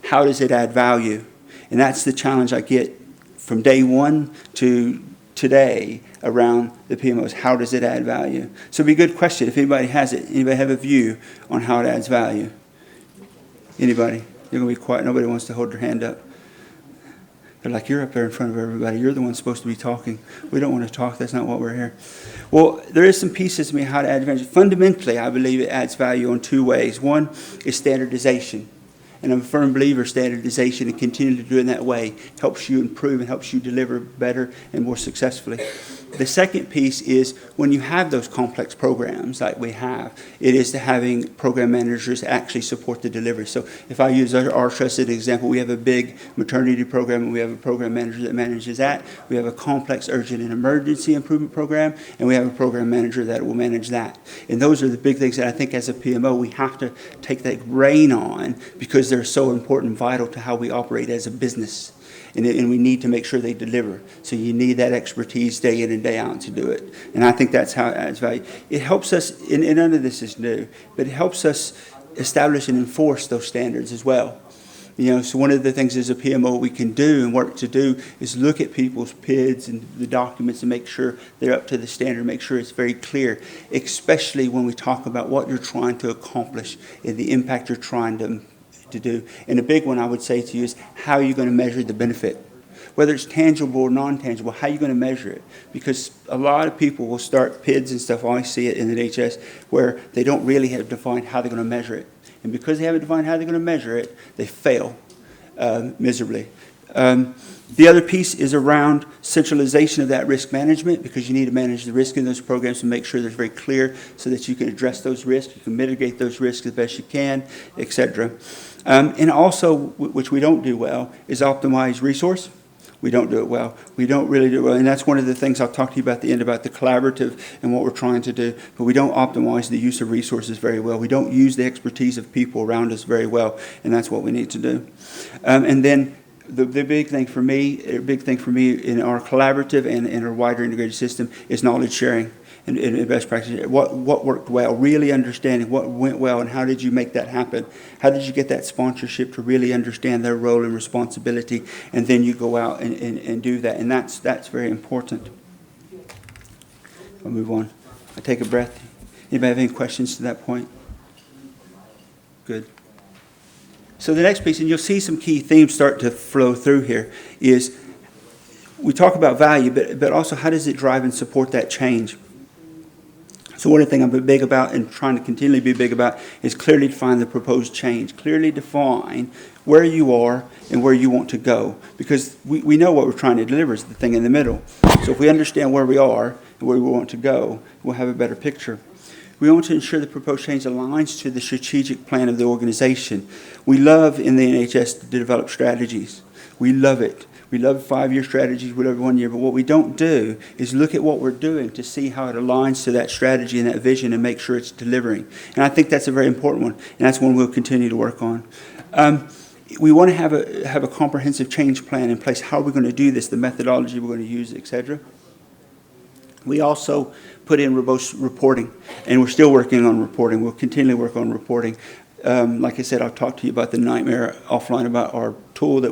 how does it add value? And that's the challenge I get from day one to today around the PMOs. How does it add value? So it'd be a good question if anybody has it. Anybody have a view on how it adds value? Anybody? You're going to be quiet. Nobody wants to hold their hand up. They're like, you're up there in front of everybody. You're the one supposed to be talking. We don't want to talk. That's not what we're here. Well, there is some pieces to me how to add value. Fundamentally, I believe it adds value in two ways. One is standardization. And I'm a firm believer standardization and continue to do it in that way helps you improve and helps you deliver better and more successfully. The second piece is when you have those complex programs like we have, it is to having program managers actually support the delivery. So if I use our trust as an example, we have a big maternity program and we have a program manager that manages that. We have a complex urgent and emergency improvement program and we have a program manager that will manage that. And those are the big things that I think as a PMO we have to take that rein on because they're so important and vital to how we operate as a business. And we need to make sure they deliver. So you need that expertise day in and day out to do it. And I think that's how it adds value. It helps us, and none of this is new, but it helps us establish and enforce those standards as well. You know, so one of the things as a PMO we can do and work to do is look at people's PIDs and the documents and make sure they're up to the standard, make sure it's very clear, especially when we talk about what you're trying to accomplish and the impact you're trying to do. And the big one I would say to you is how are you going to measure the benefit? Whether it's tangible or non-tangible, how are you going to measure it? Because a lot of people will start PIDs and stuff, I see it in the NHS, where they don't really have defined how they're going to measure it. And because they haven't defined how they're going to measure it, they fail miserably. The other piece is around centralization of that risk management because you need to manage the risk in those programs and make sure they're very clear so that you can address those risks, you can mitigate those risks as best you can, etc. And also, which we don't do well, is optimize resource. We don't do it well. We don't really do it well. And that's one of the things I'll talk to you about at the end about the collaborative and what we're trying to do. But we don't optimize the use of resources very well. We don't use the expertise of people around us very well. And that's what we need to do. And then the big thing for me in our collaborative and in our wider integrated system is knowledge sharing and best practice. What worked well, really understanding what went well and how did you make that happen? How did you get that sponsorship to really understand their role and responsibility? And then you go out and do that. And that's very important. I'll move on. I take a breath. Anybody have any questions to that point? Good. So the next piece, and you'll see some key themes start to flow through here, is we talk about value, but also how does it drive and support that change? So one of the things I'm big about and trying to continually be big about is clearly define the proposed change. Clearly define where you are and where you want to go. Because we know what we're trying to deliver is the thing in the middle. So if we understand where we are and where we want to go, we'll have a better picture. We want to ensure the proposed change aligns to the strategic plan of the organization. We love in the NHS to develop strategies. We love it. We love 5-year strategies, we love 1 year, but what we don't do is look at what we're doing to see how it aligns to that strategy and that vision and make sure it's delivering. And I think that's a very important one, and that's one we'll continue to work on. We want to have a comprehensive change plan in place. How are we going to do this, the methodology we're going to use, etc. We also put in robust reporting, and we're still working on reporting. We'll continually work on reporting. Like I said, I'll talk to you about the nightmare offline about our tool that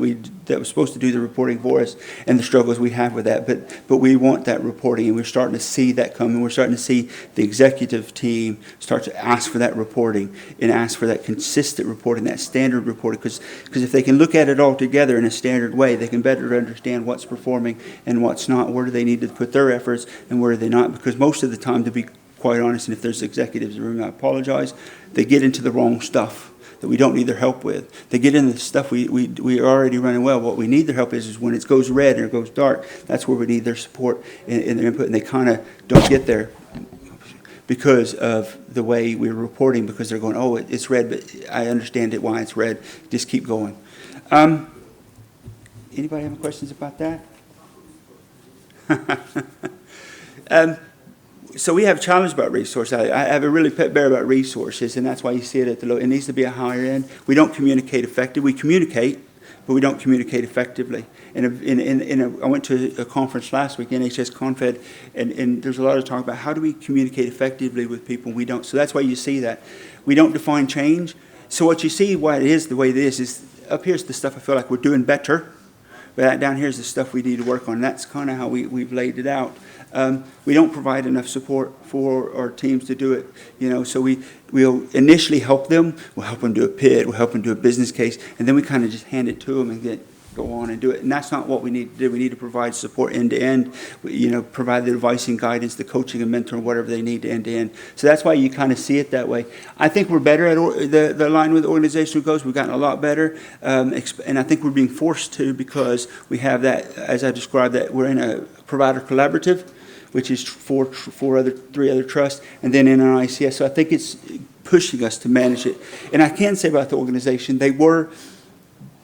was supposed to do the reporting for us and the struggles we have with that. But we want that reporting, and we're starting to see that come, and we're starting to see the executive team start to ask for that reporting and ask for that consistent reporting, that standard reporting. Because if they can look at it all together in a standard way, they can better understand what's performing and what's not. Where do they need to put their efforts and where do they not? Because most of the time, to be quite honest, and if there's executives in the room, I apologize, they get into the wrong stuff that we don't need their help with. They get into the stuff we are already running well. What we need their help is when it goes red or it goes dark, that's where we need their support and their input, and they kind of don't get there because of the way we're reporting, because they're going, oh, it's red, but I understand it, why it's red. Just keep going. Anybody have any questions about that? So we have a challenge about resources. I have a really pet bear about resources, and that's why you see it at the low. It needs to be a higher end. We don't communicate effectively. We communicate, but we don't communicate effectively. And I went to a conference last week, NHS Confed, and there's a lot of talk about how do we communicate effectively with people. We don't. So that's why you see that. We don't define change. So what you see, why it is the way it is up here's the stuff I feel like we're doing better, but down here's the stuff we need to work on. That's kind of how we've laid it out. We don't provide enough support for our teams to do it, so we'll initially help them. We'll help them do a PID, we'll help them do a business case, and then we kind of just hand it to them and go on and do it. And that's not what we need to do. We need to provide support end to end, provide the advice and guidance, the coaching and mentoring, whatever they need to end to end. So that's why you kind of see it that way. I think we're better at the line with organizational goals. We've gotten a lot better. And I think we're being forced to, because we have that, as I described, that we're in a provider collaborative, which is three other trusts, and then in an ICS. So I think it's pushing us to manage it. And I can say about the organization, they were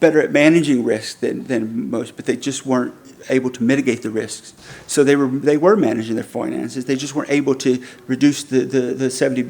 better at managing risks than most, but they just weren't able to mitigate the risks. So they were managing their finances. They just weren't able to reduce the 70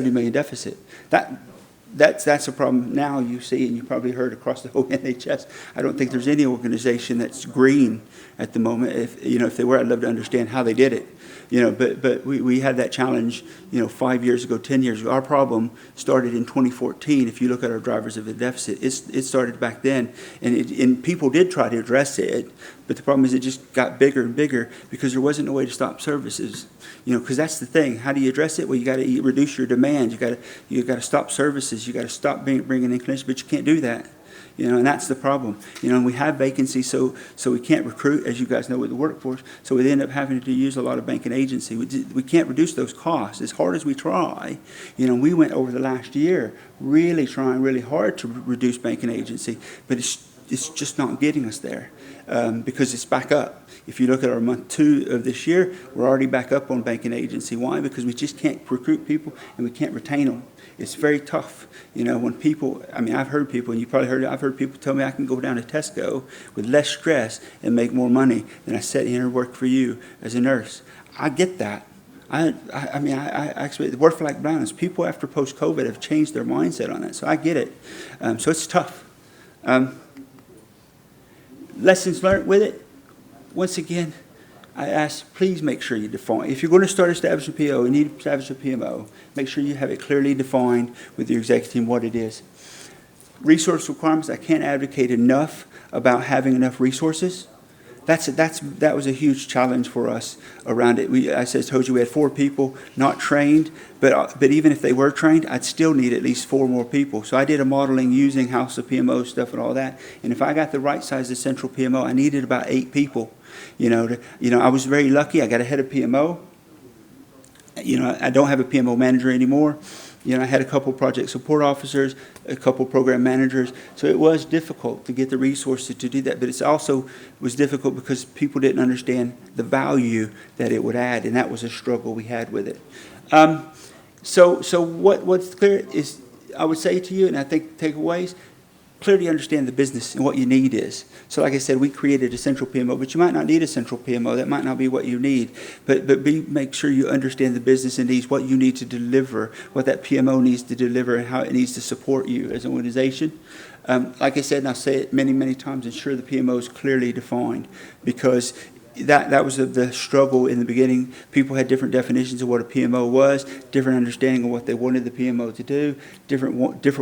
million deficit. That's a problem now you see, and you probably heard across the whole NHS. I don't think there's any organization that's green at the moment. If they were, I'd love to understand how they did it. But we had that challenge, 5 years ago, 10 years ago. Our problem started in 2014. If you look at our drivers of the deficit, it started back then, and people did try to address it. But the problem is it just got bigger and bigger because there wasn't a way to stop services. Because that's the thing. How do you address it? Well, you got to reduce your demand. You got to stop services. You got to stop bringing in clinicians, but you can't do that. And that's the problem. And we have vacancies, so we can't recruit, as you guys know, with the workforce. So we end up having to use a lot of banking agency. We can't reduce those costs as hard as we try. We went over the last year really trying really hard to reduce banking agency, but it's just not getting us there because it's back up. If you look at our month 2 of this year, we're already back up on banking agency. Why? Because we just can't recruit people and we can't retain them. It's very tough. When people, I've heard people, and you probably heard it, I've heard people tell me I can go down to Tesco with less stress and make more money than I sit here and work for you as a nurse. I get that. I actually, the work-life balance, people after post-COVID have changed their mindset on that, so I get it. So it's tough. Lessons learned with it. Once again, I ask, please make sure you define. If you're going to start establishing a PMO, you need to establish a PMO. Make sure you have it clearly defined with your executive team what it is. Resource requirements, I can't advocate enough about having enough resources. That was a huge challenge for us around it. I told you we had 4 people not trained, but even if they were trained, I'd still need at least 4 more people. So I did a modeling using House of PMO stuff and all that. And if I got the right size of central PMO, I needed about 8 people. I was very lucky. I got a head of PMO. I don't have a PMO manager anymore. I had a couple project support officers, a couple program managers. So it was difficult to get the resources to do that. But it also was difficult because people didn't understand the value that it would add. And that was a struggle we had with it. So what's clear is, I would say to you, and I think takeaways, clearly understand the business and what your need is. So like I said, we created a central PMO, but you might not need a central PMO. That might not be what you need. But make sure you understand the business and needs, what you need to deliver, what that PMO needs to deliver, and how it needs to support you as an organization. Like I said, and I'll say it many, many times, ensure the PMO is clearly defined, because that was the struggle in the beginning. People had different definitions of what a PMO was, different understanding of what they wanted the PMO to do, different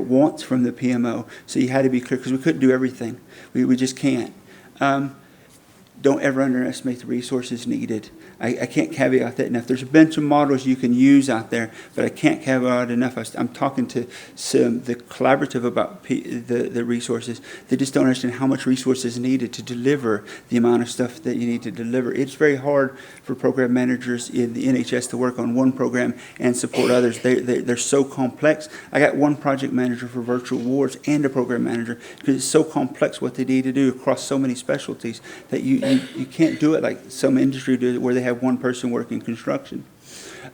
wants from the PMO. So you had to be clear, because we couldn't do everything. We just can't. Don't ever underestimate the resources needed. I can't caveat that enough. There's a bunch of models you can use out there, but I can't caveat enough. I'm talking to the collaborative about the resources. They just don't understand how much resources needed to deliver the amount of stuff that you need to deliver. It's very hard for program managers in the NHS to work on one program and support others. They're so complex. I got one project manager for virtual wards and a program manager, because it's so complex what they need to do across so many specialties that you can't do it like some industry do, where they have one person working construction.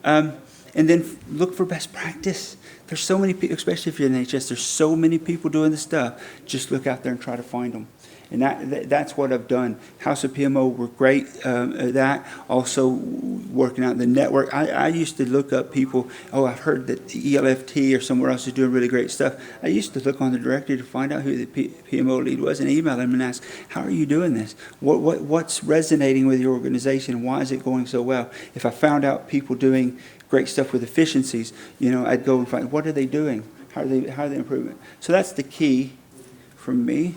And then look for best practice. There's so many people, especially if you're in NHS, there's so many people doing this stuff. Just look out there and try to find them. And that's what I've done. House of PMO were great at that. Also working out the network. I used to look up people. Oh, I've heard that the ELFT or somewhere else is doing really great stuff. I used to look on the directory to find out who the PMO lead was and email them and ask, how are you doing this? What's resonating with your organization? Why is it going so well? If I found out people doing great stuff with efficiencies, I'd go and find, what are they doing? How do they improve it? So that's the key from me.